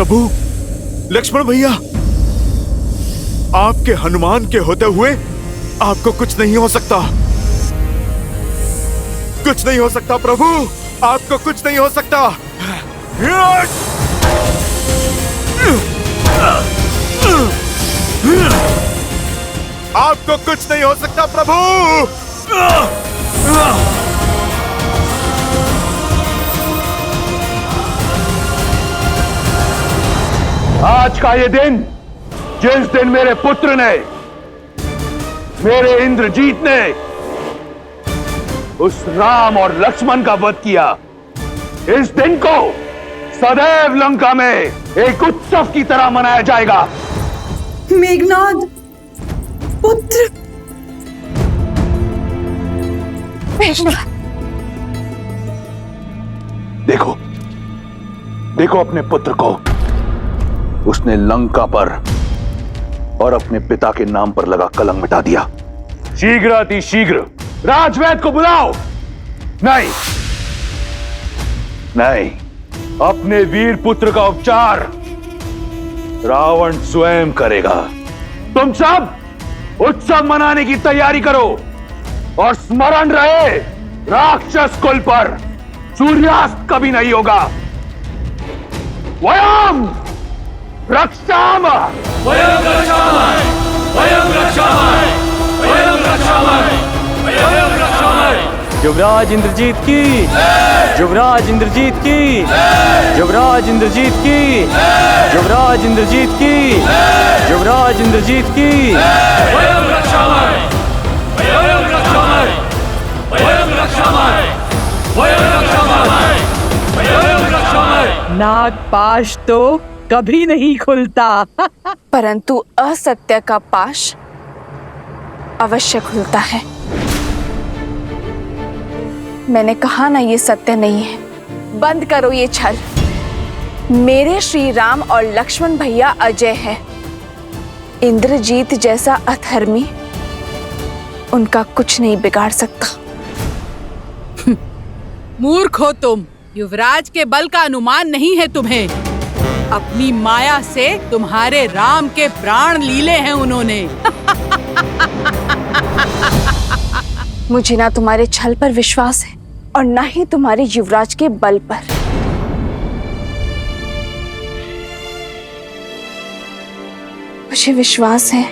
प्रभु लक्ष्मण भैया, आपके हनुमान के होते हुए आपको कुछ नहीं हो सकता। कुछ नहीं हो सकता प्रभु, आपको कुछ नहीं हो सकता। आपको कुछ नहीं हो सकता प्रभु। आज का ये दिन, जिस दिन मेरे पुत्र ने, मेरे इंद्रजीत ने उस राम और लक्ष्मण का वध किया, इस दिन को सदैव लंका में एक उत्सव की तरह मनाया जाएगा। मेघनाद पुत्र। देखो, देखो अपने पुत्र को। उसने लंका पर और अपने पिता के नाम पर लगा कलंक मिटा दिया। शीघ्र अति शीघ्र राजवैद्य को बुलाओ। नहीं नहीं, अपने वीर पुत्र का उपचार रावण स्वयं करेगा। तुम सब उत्सव मनाने की तैयारी करो और स्मरण रहे, राक्षस कुल पर सूर्यास्त कभी नहीं होगा। वयम रक्षामः, वयं रक्षामः, वयं रक्षामः, वयं रक्षामः, वयं रक्षामः। युवराज इंद्रजीत की, युवराज इंद्रजीत की, युवराज इंद्रजीत की, युवराज इंद्रजीत की, युवराज इंद्रजीत की। वयं रक्षामः, वयं रक्षामः, वयं रक्षामः, वयं रक्षामः, वयं रक्षामः। नागपाश तो कभी नहीं खुलता परंतु असत्य का पाश अवश्य खुलता है। मैंने कहा ना, ये सत्य नहीं है। बंद करो ये छल। मेरे श्री राम और लक्ष्मण भैया अजय है। इंद्रजीत जैसा अधर्मी उनका कुछ नहीं बिगाड़ सकता। मूर्ख हो तुम। युवराज के बल का अनुमान नहीं है तुम्हें। अपनी माया से तुम्हारे राम के प्राण लीले हैं उन्होंने। मुझे ना तुम्हारे छल पर विश्वास है और ना ही तुम्हारे युवराज के बल पर। मुझे विश्वास है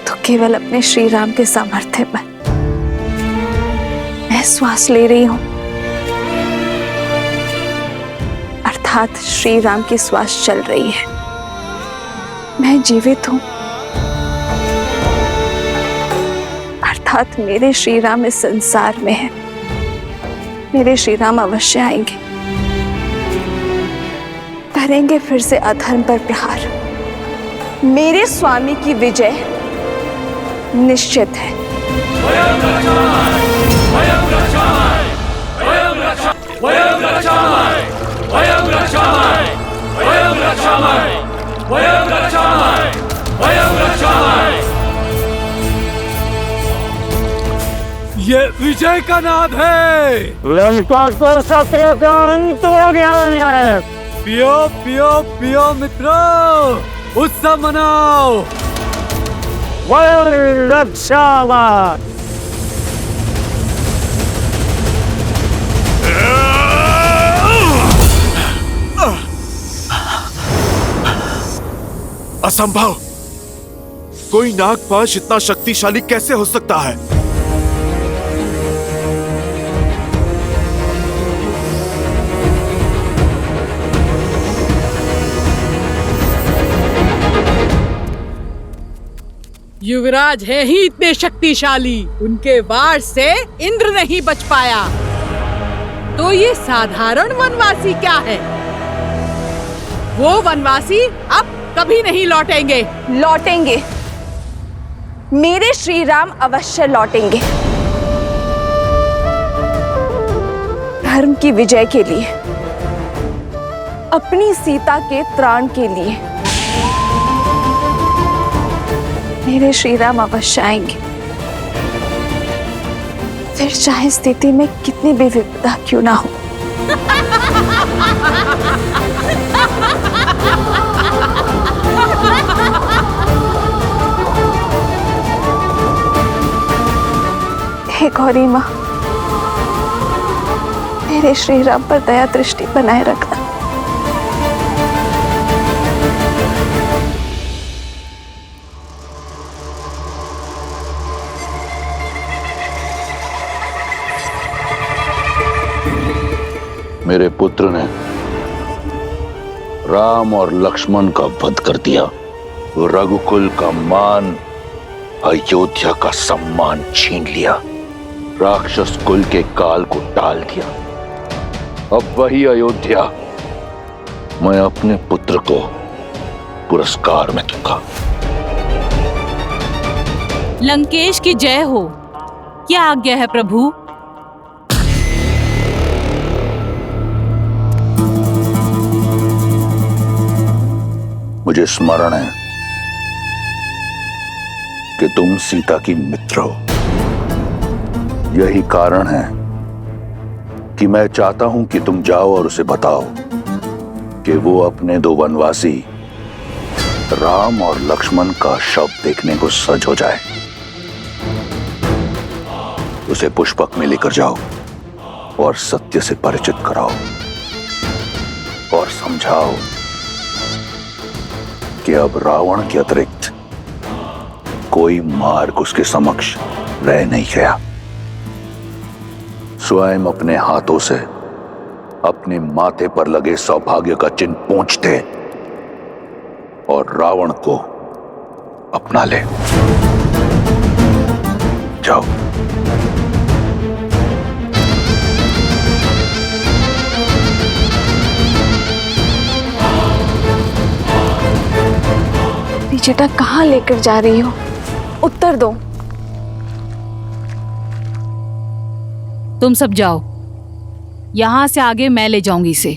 तो केवल अपने श्री राम के सामर्थ्य पर। मैं श्वास ले रही हूं, अर्थात श्री राम की श्वास चल रही है। मैं जीवित हूं, अर्थात मेरे श्री राम इस संसार में है। मेरे श्री राम अवश्य आएंगे, करेंगे फिर से अधर्म पर प्रहार। मेरे स्वामी की विजय निश्चित है। वयं रक्षामः, वयं रक्षामः, वयं रक्षामः, वयं रक्षामः, वयं रक्षामः, वयं रक्षामः, वयं रक्षामः, वयं रक्षामः। ये विजय का नाद है। लंका पर सत्य का अंत हो गया है। पियो पियो पियो मित्रों, उत्सव मनाओ। वयं रक्षामः। असंभव। कोई नागपाश इतना शक्तिशाली कैसे हो सकता है? युवराज है ही इतने शक्तिशाली, उनके वार से इंद्र नहीं बच पाया। तो ये साधारण वनवासी क्या है? वो वनवासी अब कभी नहीं लौटेंगे। लौटेंगे, मेरे श्री राम अवश्य लौटेंगे। धर्म की विजय के लिए, अपनी सीता के त्राण के लिए मेरे श्री राम अवश्य आएंगे। फिर चाहे स्थिति में कितनी भी विपदा क्यों ना हो। हे गौरी माँ, मेरे श्री राम पर दया दृष्टि बनाए रखना। मेरे पुत्र ने राम और लक्ष्मण का वध कर दिया। वो रघुकुल का मान, अयोध्या का सम्मान छीन लिया, राक्षस कुल के काल को टाल दिया। अब वही अयोध्या मैं अपने पुत्र को पुरस्कार में दूंगा। लंकेश की जय हो। क्या आज्ञा है प्रभु? मुझे स्मरण है कि तुम सीता की मित्र हो। यही कारण है कि मैं चाहता हूं कि तुम जाओ और उसे बताओ कि वो अपने दो वनवासी राम और लक्ष्मण का शव देखने को सज हो जाए। उसे पुष्पक में लेकर जाओ और सत्य से परिचित कराओ और समझाओ कि अब रावण के अतिरिक्त कोई मार्ग उसके समक्ष रह नहीं गया। स्वयं अपने हाथों से अपने माथे पर लगे सौभाग्य का चिन्ह पोंछ दे और रावण को अपना ले। जाओ। त्रिजटा कहाँ लेकर जा रही हो? उत्तर दो। तुम सब जाओ, यहां से आगे मैं ले जाऊंगी इसे।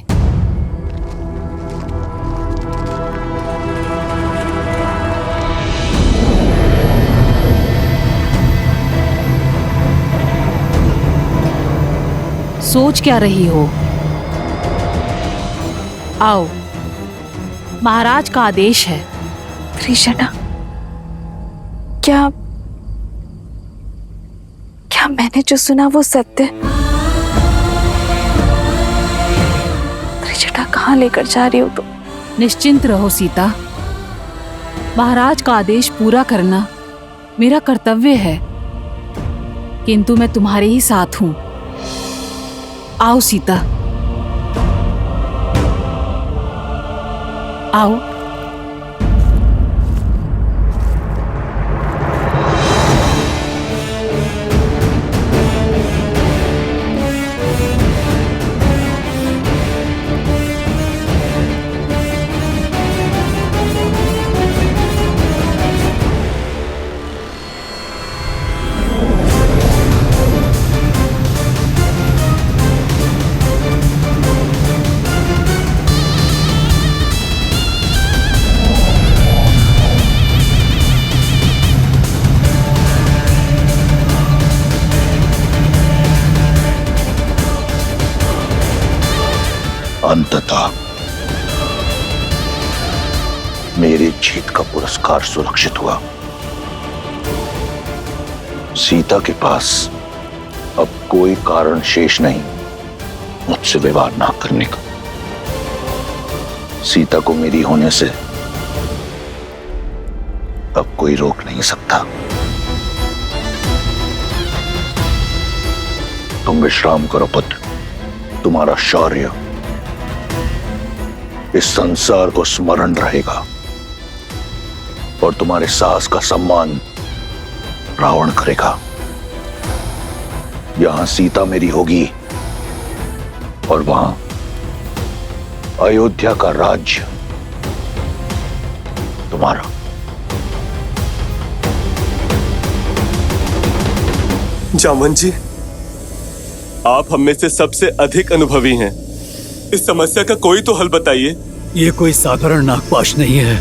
सोच क्या रही हो? आओ, महाराज का आदेश है। त्रिजटा, क्या मैंने जो सुना वो सत्य? त्रिजटा कहाँ लेकर जा रही हो तुम? निश्चिंत रहो सीता, महाराज का आदेश पूरा करना मेरा कर्तव्य है, किंतु मैं तुम्हारे ही साथ हूं। आओ सीता, आओ। अंततः मेरी जीत का पुरस्कार सुरक्षित हुआ। सीता के पास अब कोई कारण शेष नहीं मुझसे विवाह ना करने का। सीता को मेरी होने से अब कोई रोक नहीं सकता। तुम विश्राम करो पुत्र, तुम्हारा शौर्य इस संसार को स्मरण रहेगा और तुम्हारे साहस का सम्मान रावण करेगा। यहां सीता मेरी होगी और वहां अयोध्या का राज्य तुम्हारा। जामवंत जी, आप हम में से सबसे अधिक अनुभवी हैं। इस समस्या का कोई तो हल बताइए। ये कोई साधारण नागपाश नहीं है,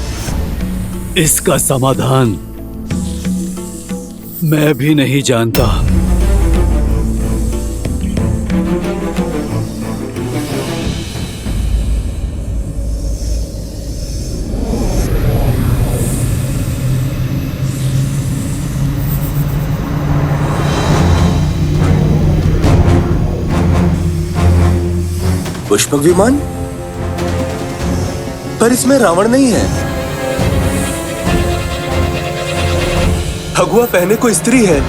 इसका समाधान मैं भी नहीं जानता। पुष्पक विमान, पर इसमें रावण नहीं है। भगवा पहने कोई स्त्री है।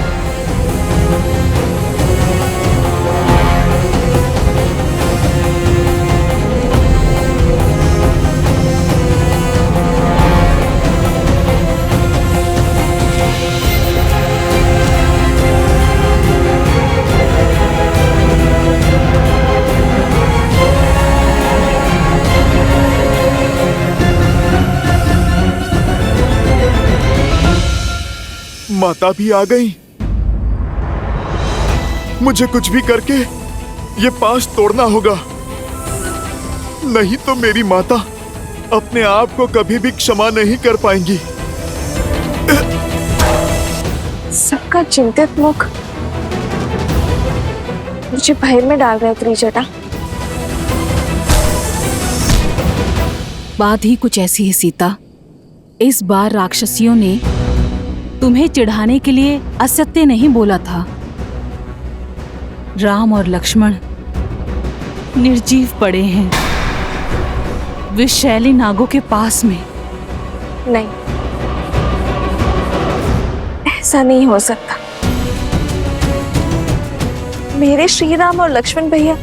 माता भी आ गई। मुझे कुछ भी करके ये पाश तोड़ना होगा, नहीं तो मेरी माता अपने आप को कभी भी क्षमा नहीं कर पाएंगी। सबका चिंतित मुख मुझे भय में डाल रहा है त्रिजटा। बात ही कुछ ऐसी है सीता। इस बार राक्षसियों ने तुम्हें चिढ़ाने के लिए असत्य नहीं बोला था। राम और लक्ष्मण निर्जीव पड़े हैं विषैली नागों के पास में। नहीं, ऐसा नहीं हो सकता। मेरे श्री राम और लक्ष्मण भैया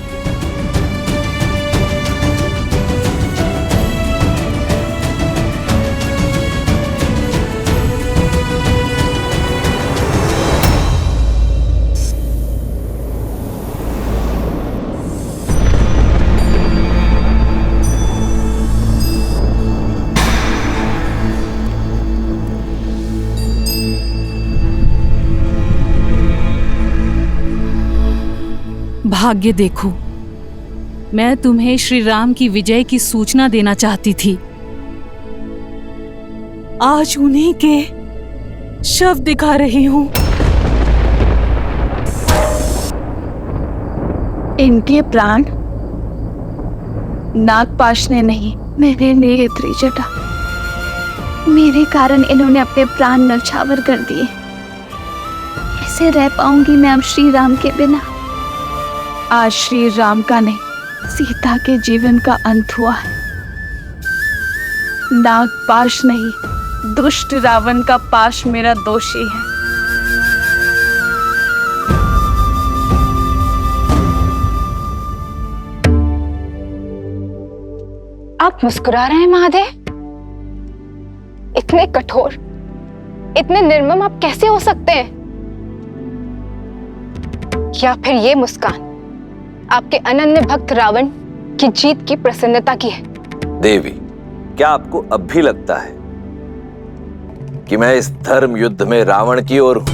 भाग्य देखो, मैं तुम्हें श्री राम की विजय की सूचना देना चाहती थी। आज उन्हीं के शव दिखा रही हूं। इनके प्राण नागपाश ने नहीं, मेरे लिए त्रिजटा। मेरे कारण इन्होंने अपने प्राण नौछावर कर दिए। कैसे रह पाऊंगी मैं अब श्री राम के बिना। आज श्री राम का नहीं, सीता के जीवन का अंत हुआ है। नागपाश नहीं, दुष्ट रावण का पाश मेरा दोषी है। आप मुस्कुरा रहे हैं महादेव? इतने कठोर, इतने निर्मम आप कैसे हो सकते हैं? या फिर ये मुस्कान आपके अनन्य भक्त रावण की जीत की प्रसन्नता की है? देवी, क्या आपको अब भी लगता है कि मैं इस धर्म युद्ध में रावण की ओर हूं?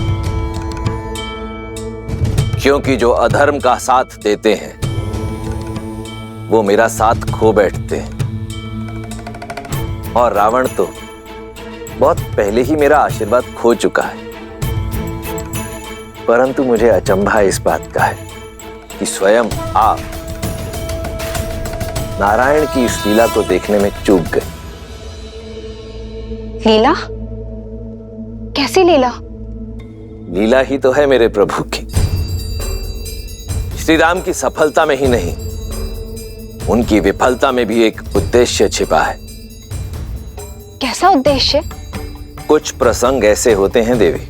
क्योंकि जो अधर्म का साथ देते हैं वो मेरा साथ खो बैठते हैं, और रावण तो बहुत पहले ही मेरा आशीर्वाद खो चुका है। परंतु मुझे अचंभा इस बात का है कि स्वयं आप नारायण की इस लीला को देखने में चूक गए। लीला? कैसी लीला? लीला ही तो है मेरे प्रभु की। श्री राम की सफलता में ही नहीं, उनकी विफलता में भी एक उद्देश्य छिपा है। कैसा उद्देश्य? कुछ प्रसंग ऐसे होते हैं देवी,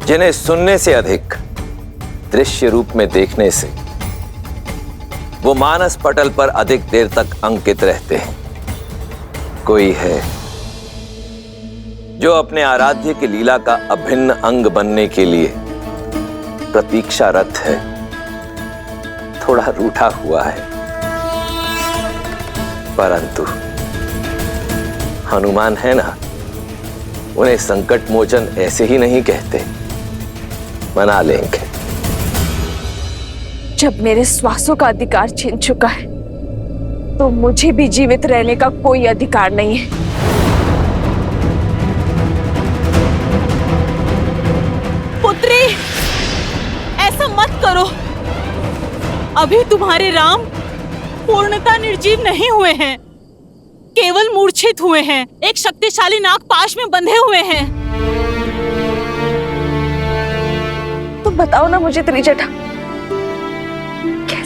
जिन्हें सुनने से अधिक दृश्य रूप में देखने से वो मानस पटल पर अधिक देर तक अंकित रहते हैं। कोई है जो अपने आराध्य की लीला का अभिन्न अंग बनने के लिए प्रतीक्षारत है, थोड़ा रूठा हुआ है। परंतु हनुमान है ना, उन्हें संकट मोचन ऐसे ही नहीं कहते, मना लेंगे। जब मेरे श्वासों का अधिकार छीन चुका है तो मुझे भी जीवित रहने का कोई अधिकार नहीं है। पुत्री, ऐसा मत करो। अभी तुम्हारे राम पूर्णतः निर्जीव नहीं हुए हैं, केवल मूर्छित हुए हैं, एक शक्तिशाली नागपाश में बंधे हुए हैं। तो बताओ ना मुझे त्रिजटा,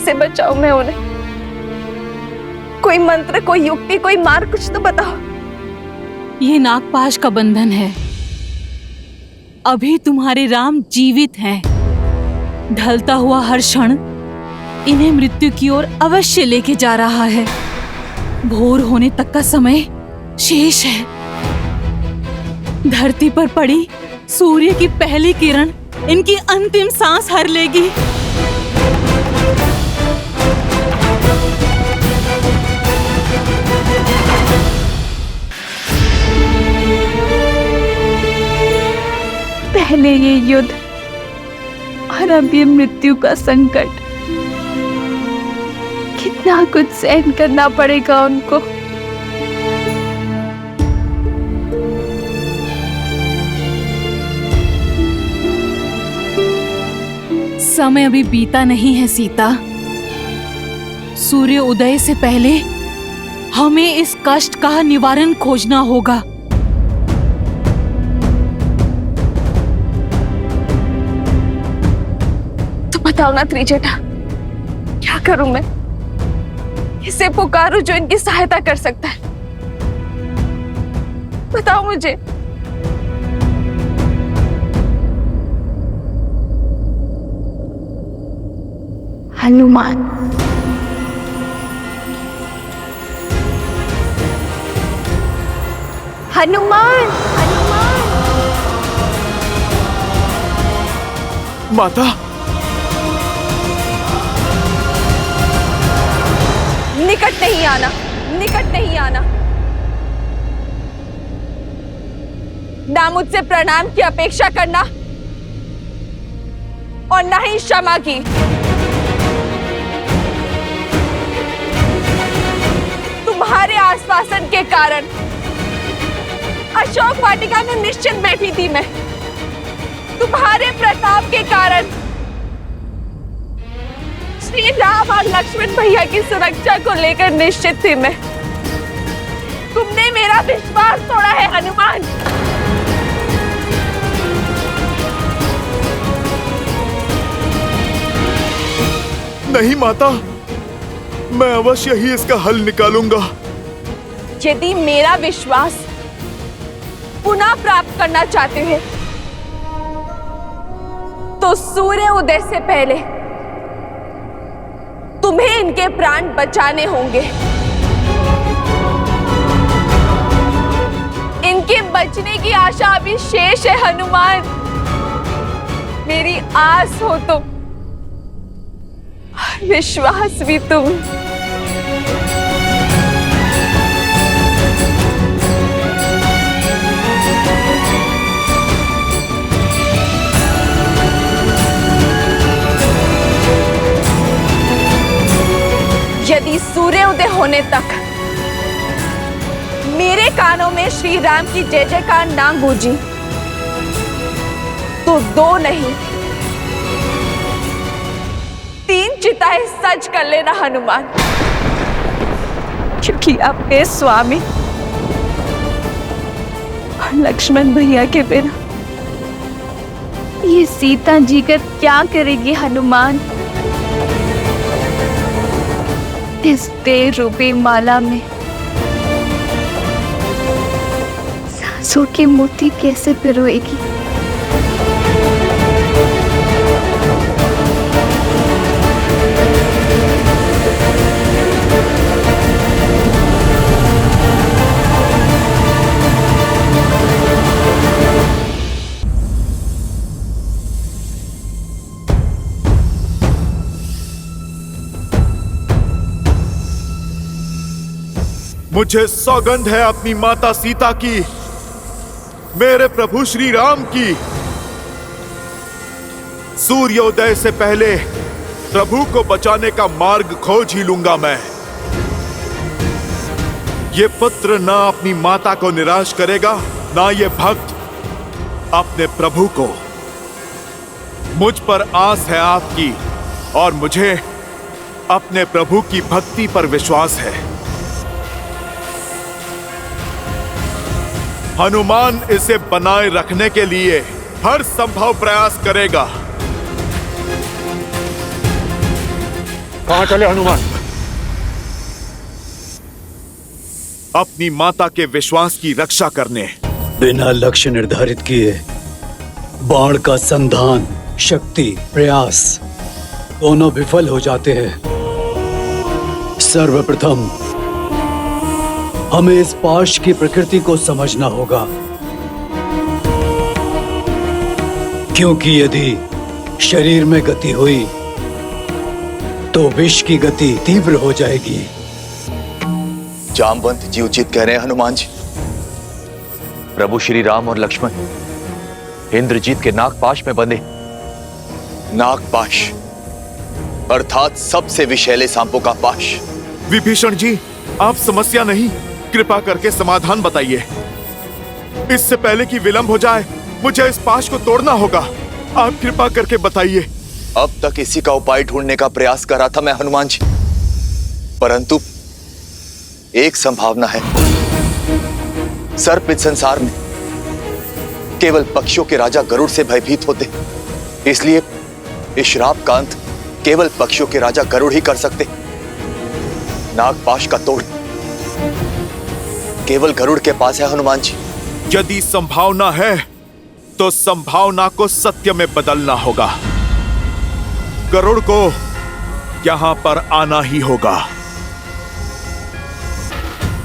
कैसे बचाऊं मैं उन्हें? कोई मंत्र, कोई युक्ति, कोई मार्ग कुछ तो बताओ। ये नागपाश का बंधन है। अभी तुम्हारे राम जीवित हैं। ढलता हुआ हर क्षण इन्हें मृत्यु की ओर अवश्य लेके जा रहा है। भोर होने तक का समय शेष है। धरती पर पड़ी सूर्य की पहली किरण इनकी अंतिम सांस हर लेगी। पहले ये युद्ध और अब ये मृत्यु का संकट। कितना कुछ सहन करना पड़ेगा उनको। समय अभी बीता नहीं है सीता। सूर्य उदय से पहले हमें इस कष्ट का निवारण खोजना होगा। तो बताओ ना त्रिजटा, क्या करूं मैं? इसे पुकारूं जो इनकी सहायता कर सकता है। बताओ मुझे। हनुमान। हनुमान, हनुमान। माता, निकट नहीं आना, निकट नहीं आना। ना मुझसे प्रणाम की अपेक्षा करना और ना ही क्षमा की। तुम्हारे आश्वासन के कारण अशोक वाटिका में निश्चित बैठी थी मैं। तुम्हारे प्रताप के कारण श्री राम और लक्ष्मण भैया की सुरक्षा को लेकर निश्चित थी मैं। तुमने मेरा विश्वास तोड़ा है हनुमान। नहीं माता, मैं अवश्य ही इसका हल निकालूंगा। यदि मेरा विश्वास पुनः प्राप्त करना चाहते हैं तो सूर्य उदय से पहले तुम्हें इनके प्राण बचाने होंगे। इनके बचने की आशा अभी शेष है हनुमान। मेरी आस हो तो विश्वास भी तुम। यदि सूर्योदय होने तक मेरे कानों में श्री राम की जय जयकार ना गूंजी तो 2 नहीं 3 चिताएं सच कर लेना हनुमान। क्योंकि आपके स्वामी और लक्ष्मण भैया के बिना ये सीता जी का क्या करेगी हनुमान? इस तेज रूपी माला में सांसों की मोती कैसे पिरोएगी? मुझे सौगंध है अपनी माता सीता की, मेरे प्रभु श्री राम की। सूर्योदय से पहले प्रभु को बचाने का मार्ग खोज ही लूंगा मैं। ये पुत्र ना अपनी माता को निराश करेगा, ना ये भक्त अपने प्रभु को। मुझ पर आस है आपकी और मुझे अपने प्रभु की भक्ति पर विश्वास है। हनुमान इसे बनाए रखने के लिए हर संभव प्रयास करेगा। कहां चले हनुमान? अपनी माता के विश्वास की रक्षा करने। बिना लक्ष्य निर्धारित किए बाण का संधान, शक्ति, प्रयास दोनों विफल हो जाते हैं। सर्वप्रथम हमें इस पाश की प्रकृति को समझना होगा, क्योंकि यदि शरीर में गति हुई तो विष की गति तीव्र हो जाएगी। जामवंत जी उचित कह रहे हैं हनुमान जी। प्रभु श्री राम और लक्ष्मण इंद्रजीत के नागपाश में बंधे। नागपाश अर्थात सबसे विषैले सांपों का पाश। विभीषण जी, आप समस्या नहीं, कृपा करके समाधान बताइए। इससे पहले कि विलंब हो जाए, मुझे इस पाश को तोड़ना होगा। आप कृपा करके बताइए। अब तक इसी का उपाय ढूंढने का प्रयास कर रहा था मैं हनुमान जी, परंतु एक संभावना है। सर्प इस संसार में केवल पक्षियों के राजा गरुड़ से भयभीत होते, इसलिए इस श्राप का अंत केवल पक्षियों के राजा गरुड़ ही कर सकते। नागपाश का तोड़ केवल गरुड़ के पास है हनुमान जी। यदि संभावना है तो संभावना को सत्य में बदलना होगा। गरुड़ को यहां पर आना ही होगा।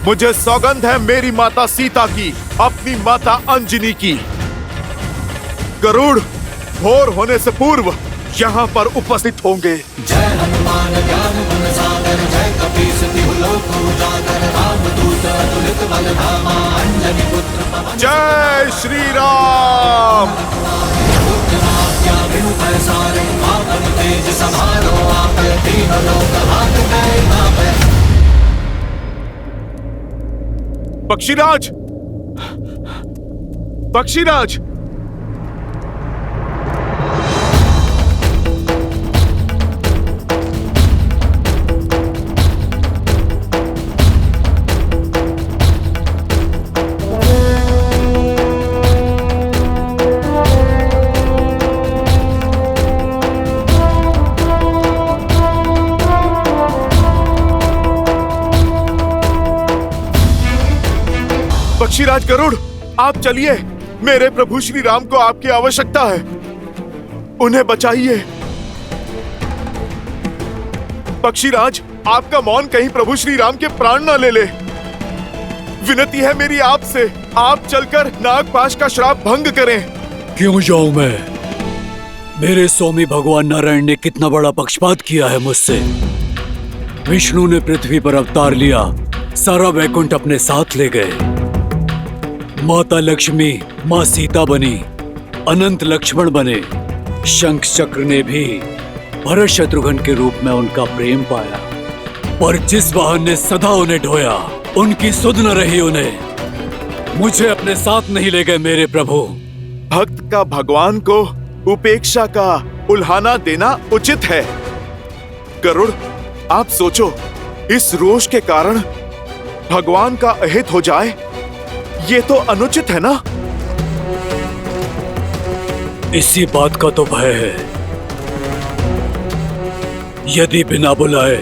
मुझे सौगंध है मेरी माता सीता की, अपनी माता अंजनी की। गरुड़ भोर होने से पूर्व यहां पर उपस्थित होंगे। जय हनुमान ज्ञान गुण सागर, जय कपीस तिहु लोक उजागर, रामदूत अतुलित बल धामा, अंजनी पुत्र पवन। जय श्री राम। तेज समारो आप, तीन लोक हाथ में नापे। पक्षीराज, पक्षीराज, पक्षीराज गरुड़, आप चलिए। मेरे प्रभु श्री राम को आपकी आवश्यकता है, उन्हें बचाइए। पक्षीराज, आपका मौन कहीं प्रभु श्री राम के प्राण न ले ले। विनती है मेरी आपसे, आप चलकर नागपाश का श्राप भंग करें। क्यों जाऊं मैं? मेरे स्वामी भगवान नारायण ने कितना बड़ा पक्षपात किया है मुझसे। विष्णु ने पृथ्वी पर अवतार लिया, सारा वैकुंठ अपने साथ ले गए। माता लक्ष्मी माँ सीता बनी, अनंत लक्ष्मण बने। शंख चक्र ने भी भरत शत्रुघ्न के रूप में उनका प्रेम पाया, पर जिस वाहन ने सदा उन्हें ढोया, उनकी सुध न रही उन्हें। मुझे अपने साथ नहीं ले गए मेरे प्रभु। भक्त का भगवान को उपेक्षा का उल्हाना देना उचित है। गरुड़, आप सोचो, इस रोष के कारण भगवान का अहित हो जाए, ये तो अनुचित है ना? इसी बात का तो भय है। यदि बिना बुलाए,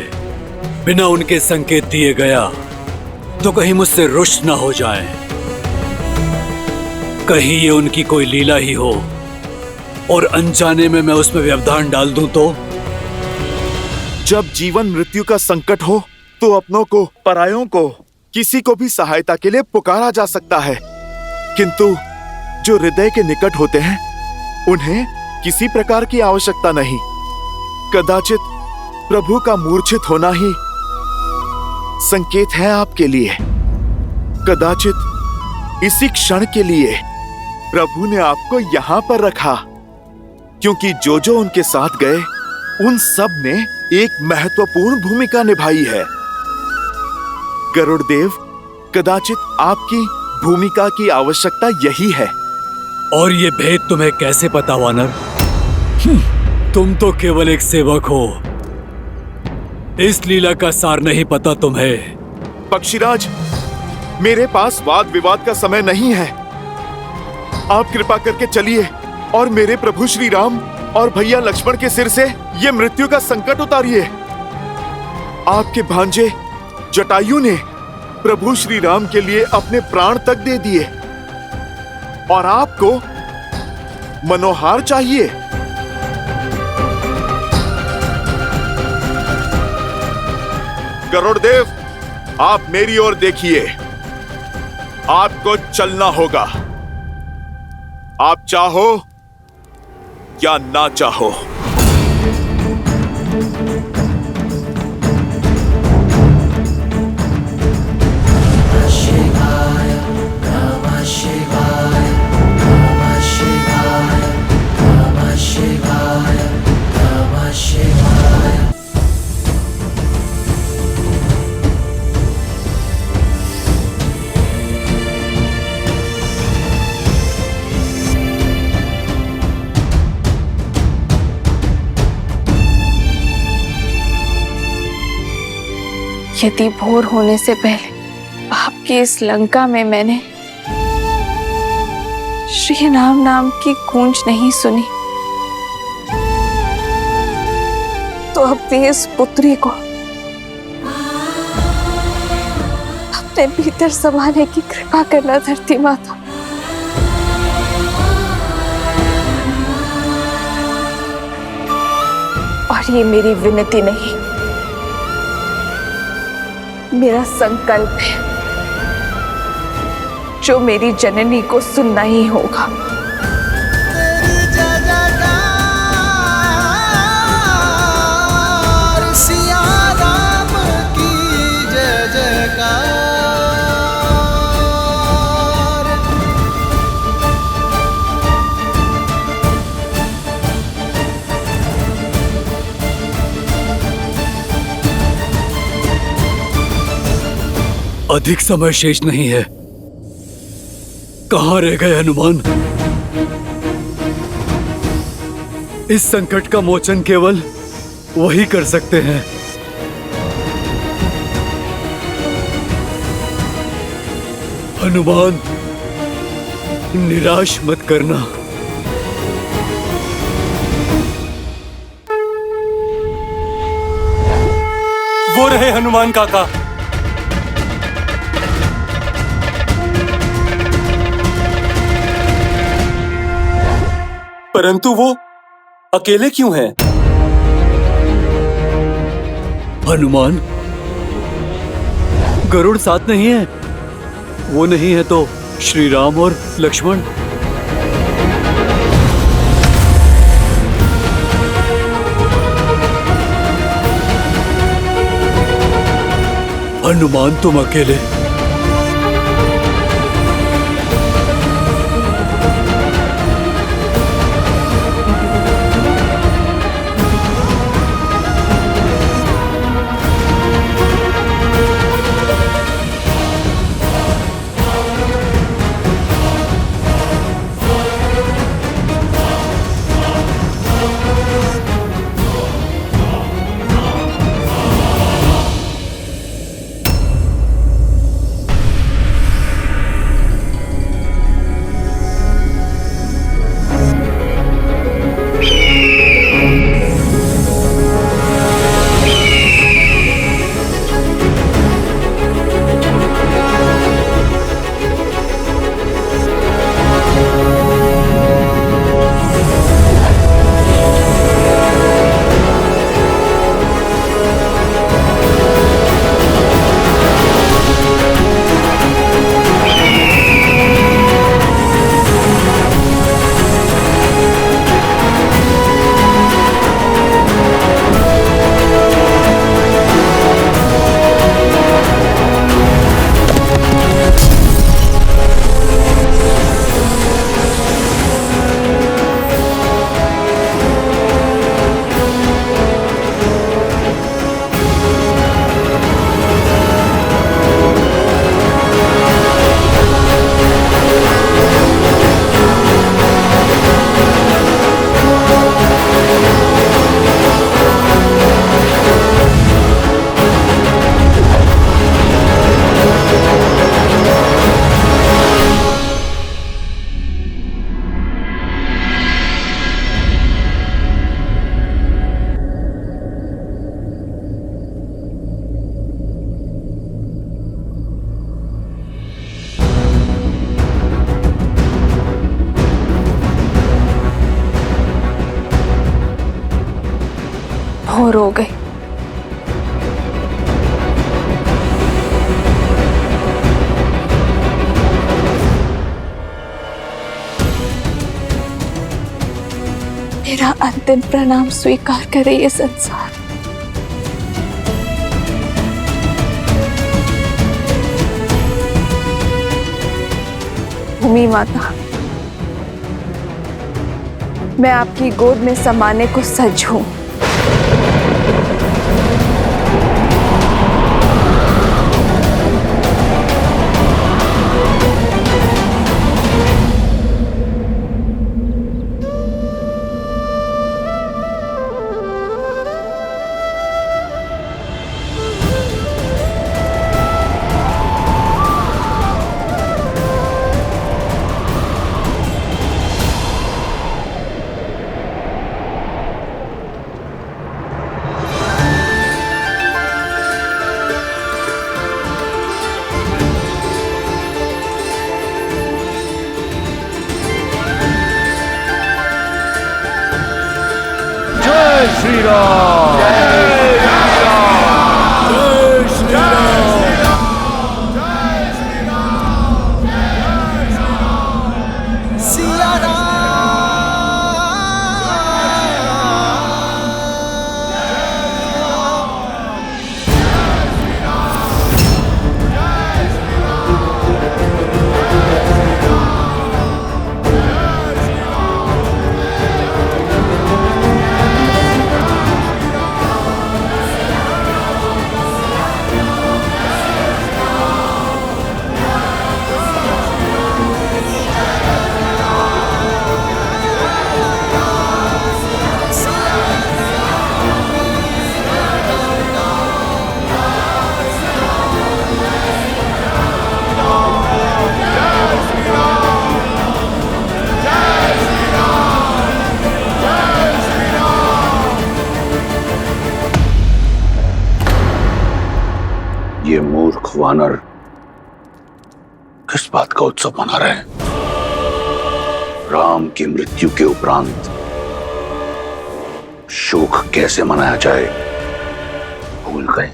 बिना उनके संकेत दिए गया, तो कहीं मुझसे रुष्ट न हो जाए। कहीं ये उनकी कोई लीला ही हो और अनजाने में मैं उसमें व्यवधान डाल दूं तो? जब जीवन मृत्यु का संकट हो तो अपनों को, परायों को, किसी को भी सहायता के लिए पुकारा जा सकता है, किंतु जो हृदय के निकट होते हैं उन्हें किसी प्रकार की आवश्यकता नहीं। कदाचित प्रभु का मूर्छित होना ही संकेत है आपके लिए। कदाचित इसी क्षण के लिए प्रभु ने आपको यहां पर रखा, क्योंकि जो जो उनके साथ गए उन सब ने एक महत्वपूर्ण भूमिका निभाई है। गरुड़देव, कदाचित आपकी भूमिका की आवश्यकता यही है। और ये भेद तुम्हें कैसे पता वानर? तुम तो केवल एक सेवक हो, इस लीला का सार नहीं पता तुम्हें। पक्षीराज, मेरे पास वाद विवाद का समय नहीं है। आप कृपा करके चलिए और मेरे प्रभु श्री राम और भैया लक्ष्मण के सिर से ये मृत्यु का संकट उतारिए। आपके भांजे जटायु ने प्रभु श्री राम के लिए अपने प्राण तक दे दिए और आपको मनोहार चाहिए। गरुड़देव, आप मेरी ओर देखिए। आपको चलना होगा, आप चाहो या ना चाहो। यदि भोर होने से पहले आपकी इस लंका में मैंने श्री राम नाम की गूंज नहीं सुनी, तो अपनी इस पुत्री को अपने भीतर समाने की कृपा करना धरती माता। और ये मेरी विनती नहीं, मेरा संकल्प है जो मेरी जननी को सुनना ही होगा। सिया राम की जय जयकार। अधिक समय शेष नहीं है। कहां रह गए हनुमान? इस संकट का मोचन केवल वही कर सकते हैं। हनुमान, निराश मत करना। वो रहे हनुमान काका। परंतु वो अकेले क्यों हैं? हनुमान, गरुड़ साथ नहीं है। वो नहीं है तो श्री राम और लक्ष्मण। हनुमान, तुम अकेले। भोर हो गई। मेरा अंतिम प्रणाम स्वीकार करे ये संसार। भूमि माता, मैं आपकी गोद में समाने को सज्ज हूं। जय श्री राम। ये मूर्ख वानर किस बात का उत्सव मना रहे हैं? राम की मृत्यु के उपरांत शोक कैसे मनाया जाए भूल गए।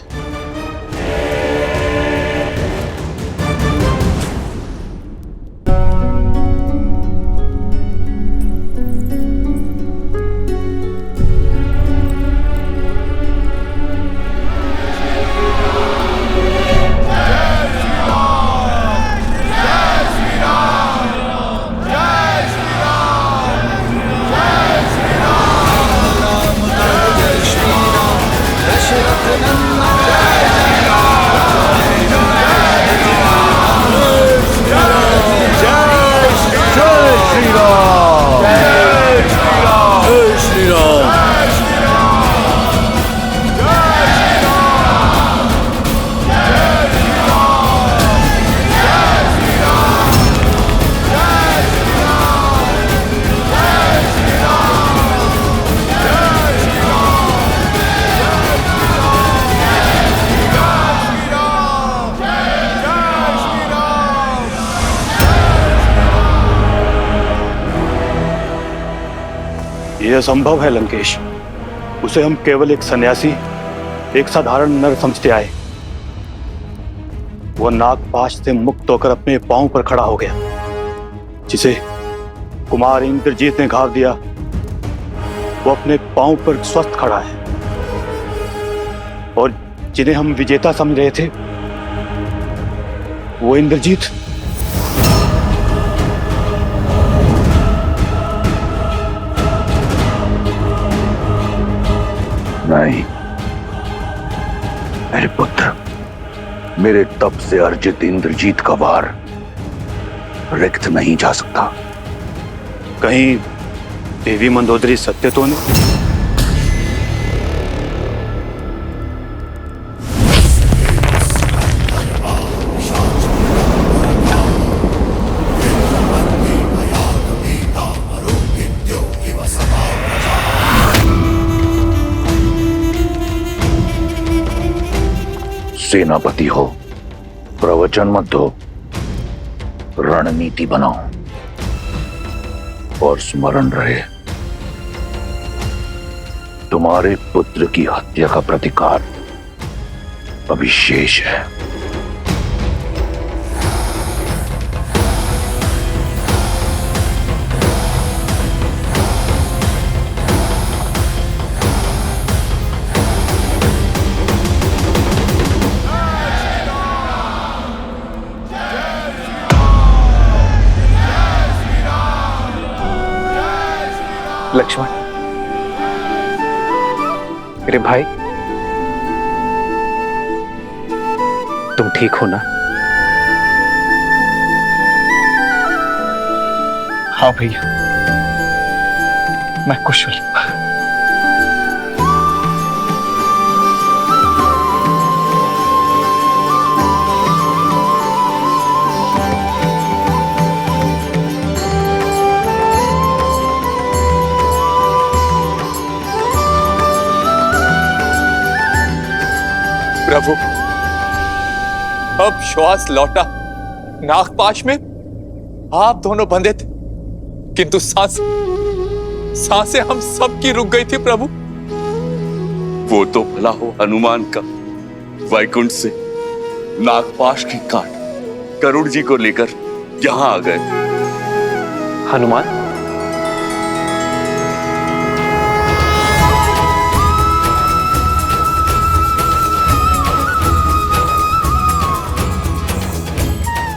यह असंभव है लंकेश। उसे हम केवल एक सन्यासी, एक साधारण नर समझते आए। वो नागपाश से मुक्त होकर अपने पांव पर खड़ा हो गया। जिसे कुमार इंद्रजीत ने घाव दिया, वो अपने पांव पर स्वस्थ खड़ा है। और जिन्हें हम विजेता समझ रहे थे, वो इंद्रजीत नहीं मेरे पुत्र, मेरे तप से अर्जित इंद्रजीत का वार रिक्त नहीं जा सकता। कहीं देवी मंदोदरी सत्य तो नहीं? सेनापति हो, प्रवचन मत दो, रणनीति बनाओ। और स्मरण रहे, तुम्हारे पुत्र की हत्या का प्रतिकार अभी शेष है। लक्ष्मण, मेरे भाई, तुम ठीक हो ना? हाँ भैया, मैं कुशल। प्रभु, अब श्वास लौटा। नागपाश में आप दोनों बंधे थे, किंतु सांसें हम सबकी रुक गई थी प्रभु। वो तो भला हो हनुमान का वैकुंठ से नागपाश की काट गरुड़ जी को लेकर यहां आ गए। हनुमान,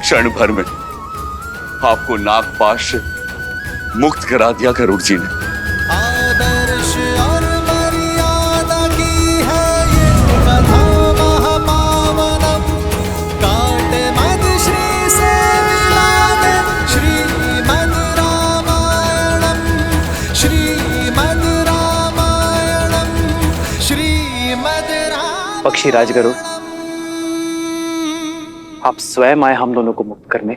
क्षण भर में आपको नागपाश से मुक्त करा दिया गरुड़ जी ने। आदर्श और मर्यादा की है ये कथा महापावनम। काट मद श्री से मिलावे श्रीमद् रामायणम, श्रीमद् रामायणम, श्रीमद् रामायणम। पक्षी राजगरुड़, आप स्वयं आए हम दोनों को मुक्त करने,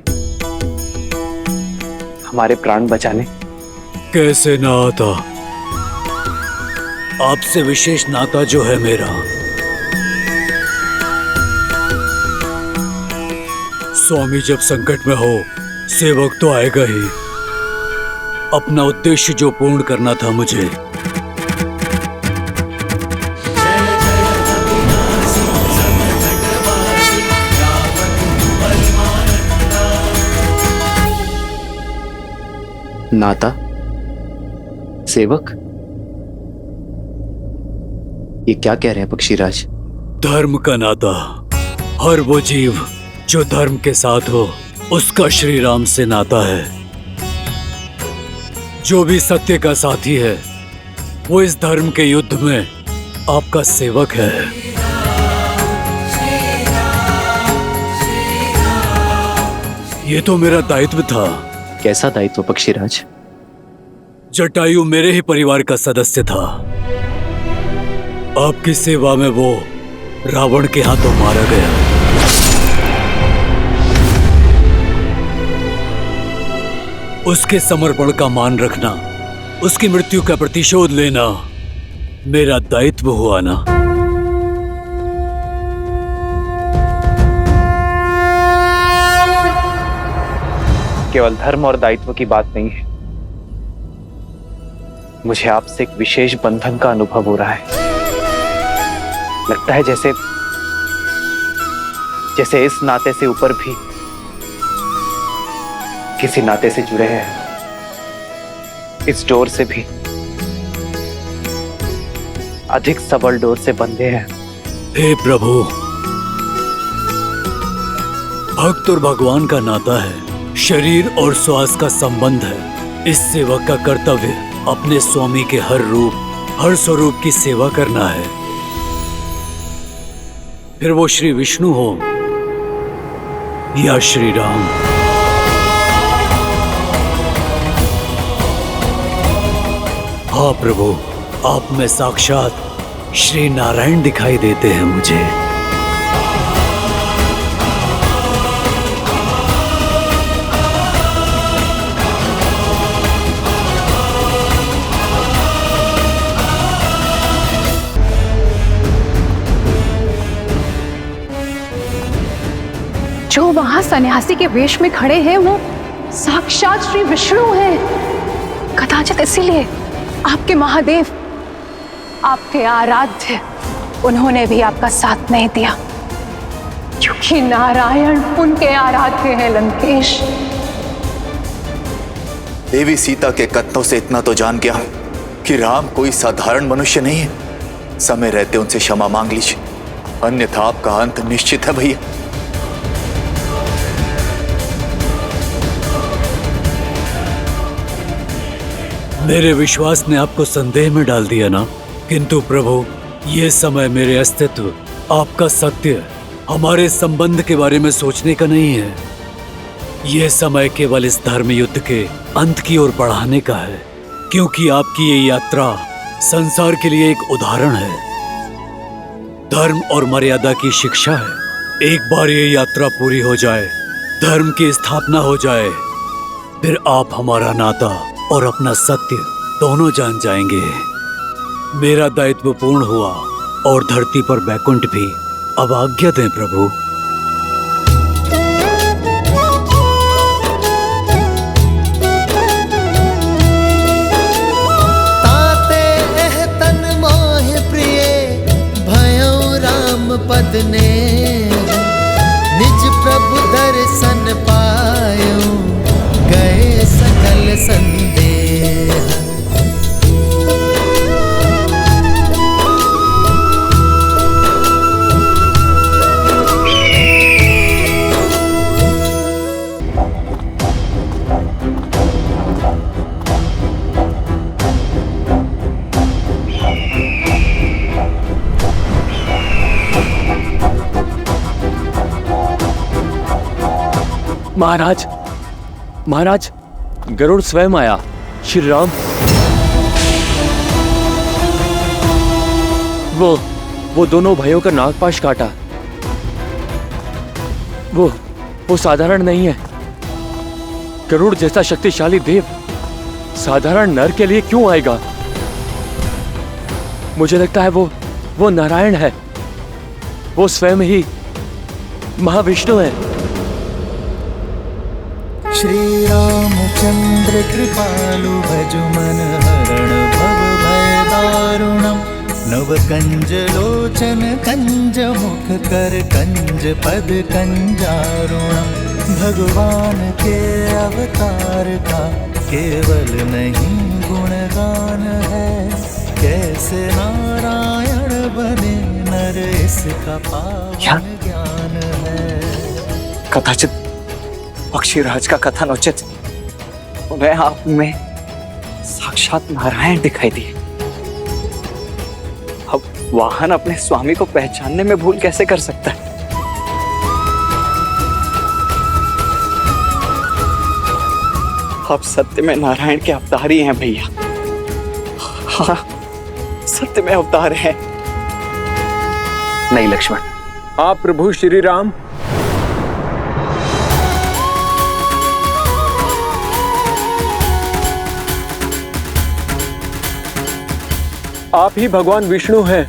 हमारे प्राण बचाने। कैसे ना आता? आपसे विशेष नाता जो है मेरा। स्वामी जब संकट में हो, सेवक तो आएगा ही। अपना उद्देश्य जो पूर्ण करना था मुझे, नाता, सेवक, ये क्या कह रहे हैं पक्षीराज? धर्म का नाता। हर वो जीव जो धर्म के साथ हो, उसका श्री राम से नाता है। जो भी सत्य का साथी है, वो इस धर्म के युद्ध में आपका सेवक है। ये तो मेरा दायित्व था। कैसा दायित्व पक्षीराज? जटायु मेरे ही परिवार का सदस्य था। आपकी सेवा में वो रावण के हाथों मारा गया। उसके समर्पण का मान रखना, उसकी मृत्यु का प्रतिशोध लेना मेरा दायित्व हुआ ना। केवल धर्म और दायित्व की बात नहीं है, मुझे आपसे एक विशेष बंधन का अनुभव हो रहा है। लगता है जैसे इस नाते से ऊपर भी किसी नाते से जुड़े हैं, इस डोर से भी अधिक सबल डोर से बंधे हैं। हे प्रभु, भक्त और भगवान का नाता है, शरीर और श्वास का संबंध है। इस सेवक का कर्तव्य अपने स्वामी के हर रूप, हर स्वरूप की सेवा करना है। फिर वो श्री विष्णु हो या श्री राम। हाँ प्रभु, आप में साक्षात श्री नारायण दिखाई देते हैं मुझे। जो वहां सन्यासी के वेश में खड़े हैं वो साक्षात श्री विष्णु हैं। कदाचित इसीलिए आपके महादेव आपके आराध्य उन्होंने भी आपका साथ नहीं दिया, क्योंकि नारायण उनके आराध्य हैं लंकेश। देवी सीता के कथनों से इतना तो जान गया कि राम कोई साधारण मनुष्य नहीं है। समय रहते उनसे क्षमा मांग लीजिए, अन्यथा आपका अंत निश्चित है भैया। मेरे विश्वास ने आपको संदेह में डाल दिया ना, किंतु प्रभु ये समय मेरे अस्तित्व, आपका सत्य, हमारे संबंध के बारे में सोचने का नहीं है। ये समय केवल इस धर्म युद्ध के अंत की ओर बढ़ाने का है, क्योंकि आपकी ये यात्रा संसार के लिए एक उदाहरण है, धर्म और मर्यादा की शिक्षा है। एक बार ये यात्रा पूरी हो जाए, धर्म की स्थापना हो जाए, फिर आप हमारा नाता और अपना सत्य दोनों जान जाएंगे। मेरा दायित्व पूर्ण हुआ और धरती पर बैकुंठ भी। अब आज्ञा दें प्रभु। ताते एह तन मोह प्रिय भयो राम पद ने, निज प्रभु दर्शन पायो गए सकल संदेह। महाराज, महाराज, गरुड़ स्वयं आया। श्री राम, वो दोनों भाइयों का नागपाश काटा। वो साधारण नहीं है। गरुड़ जैसा शक्तिशाली देव साधारण नर के लिए क्यों आएगा? मुझे लगता है वो नारायण है। वो स्वयं ही महाविष्णु है। श्री रामचंद्र कृपालु भजु मन हरण भव भय दारुणम, नव कंज लोचन कंज मुख कर कंज पद कंजारुणम। भगवान के अवतार का केवल नहीं गुणगान है, कैसे नारायण बने नर इसका पावन ज्ञान है। कदाचित पक्षीराज का कथन उचित, उन्हें आप में साक्षात नारायण दिखाई दिए। अब वाहन अपने स्वामी को पहचानने में भूल कैसे कर सकता है? आप सत्य में नारायण के अवतार ही हैं भैया। हाँ, सत्य में अवतार हैं। नहीं लक्ष्मण, आप प्रभु श्री राम आप ही भगवान विष्णु हैं।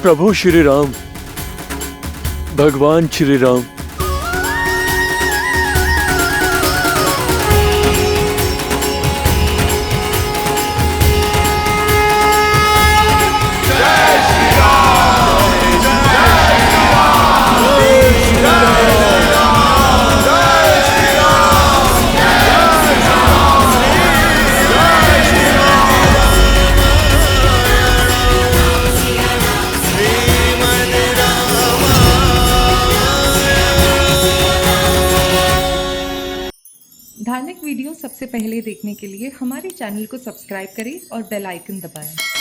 प्रभु श्री राम, भगवान श्री राम। धार्मिक वीडियो सबसे पहले देखने के लिए हमारे चैनल को सब्सक्राइब करें और बेल आइकन दबाएं।